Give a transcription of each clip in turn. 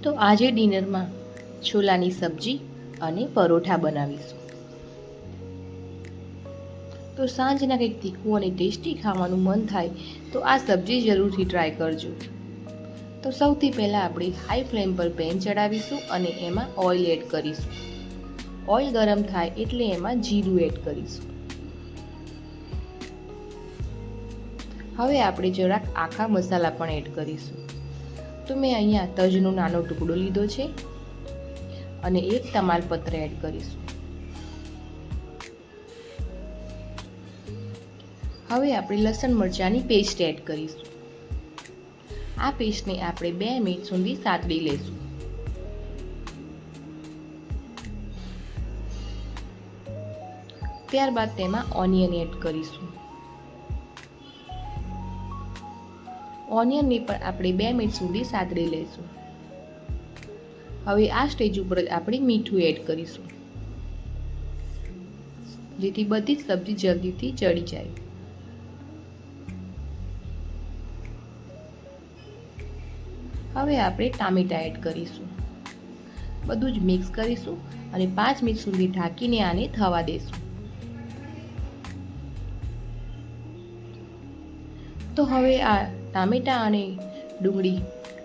તો આજે ડિનરમાં છોલાની સબ્જી અને પરોઠા બનાવીશું. તો સાંજના કંઈક તીખું અને ટેસ્ટી ખાવાનું મન થાય તો આ સબ્જી જરૂરથી ટ્રાય કરજો. તો સૌથી પહેલાં આપણે હાઈ ફ્લેમ પર પેન ચડાવીશું અને એમાં ઓઇલ એડ કરીશું. ઓઇલ ગરમ થાય એટલે એમાં જીરું એડ કરીશું. હવે આપણે જરાક આખા મસાલા પણ એડ કરીશું. તો મેં અહીંયા તજનો નાનો ટુકડો લીધો છે અને એક તમાલપત્ર એડ કરીશું. હવે આપણે લસણ મરચાંની પેસ્ટ એડ કરીશું. આ પેસ્ટને આપણે 2 મિનિટ સુધી સાતળી લઈશું. ત્યારબાદ તેમાં ઓનિયન એડ કરીશું. ઓનિયનને પણ આપણે 2 મિનિટ સુધી સાતળી લઈશું. હવે આ સ્ટેજ ઉપર આપણે મીઠું એડ કરીશું, જેથી બધી જ સબ્જી જલ્દીથી ચડી જાય. હવે આપણે ટામેટા એડ કરીશું. બધું જ મિક્સ કરીશું અને 5 મિનિટ સુધી ઢાંકીને આને થવા દેશું. તો હવે આ ટામેટા અને ડુંગળી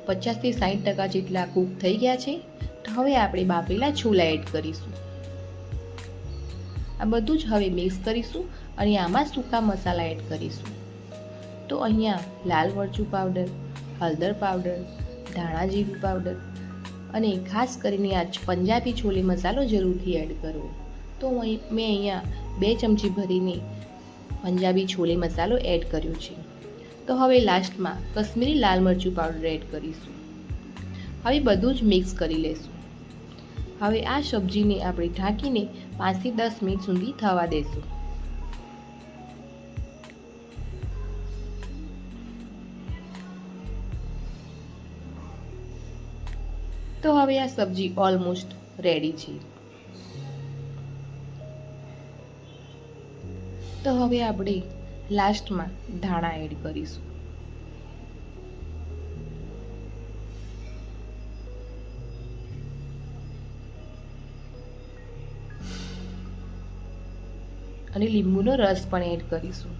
50 થી 60% જેટલા કૂક થઈ ગયા છે. તો હવે આપણે બાફેલા છોલા એડ કરીશું. આ બધું જ હવે મિક્સ કરીશું અને આમાં સૂકા મસાલા એડ કરીશું. તો અહીંયા લાલ મરચું પાવડર, હળદર પાવડર, ધાણા જીરું પાવડર અને ખાસ કરીને આ પંજાબી છોલે મસાલો જરૂરથી એડ કરવો. તો મેં અહીંયા 2 ચમચી ભરીને પંજાબી છોલે મસાલો એડ કર્યો છે. તો હવે લાસ્ટમાં કશ્મીરી લાલ મરચું પાવડર એડ કરીશું. હવે બધું જ મિક્સ કરી લેશું. હવે આ સબ્જીને આપણે ઢાંકીને 5 થી 10 મિનિટ સુધી થવા દેશું. તો હવે આ સબ્જી ઓલમોસ્ટ રેડી છે. તો હવે આપણે લાસ્ટમાં ધાણા એડ કરીશું. અને લીંબુનો રસ પણ એડ કરીશું.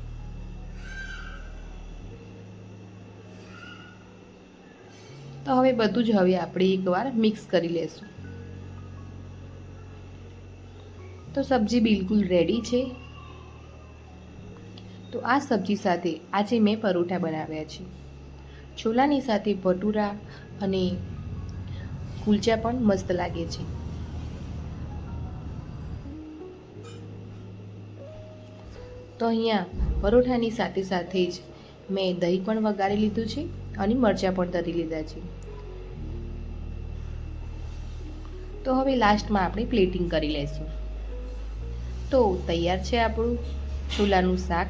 તો હવે બધું જ હવે આપણે એકવાર મિક્સ કરી લેશું. તો સબ્જી બિલકુલ રેડી છે. તો આ સબ્જી સાથે આજે મેં પરોઠા બનાવ્યા છે. છોલાની સાથે ભટુરા અને કુલચા પણ મસ્ત લાગે છે. તો અહીંયા પરોઠાની સાથે સાથે જ મેં દહીં પણ વઘારી લીધું છે અને મરચાં પણ તરી લીધા છે. તો હવે લાસ્ટમાં આપણે પ્લેટિંગ કરી લઈશું. તો તૈયાર છે આપણું છોલાનું શાક.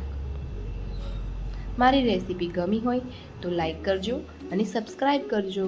મારી રેસીપી ગમી હોય તો લાઈક કરજો અને સબસ્ક્રાઈબ કરજો.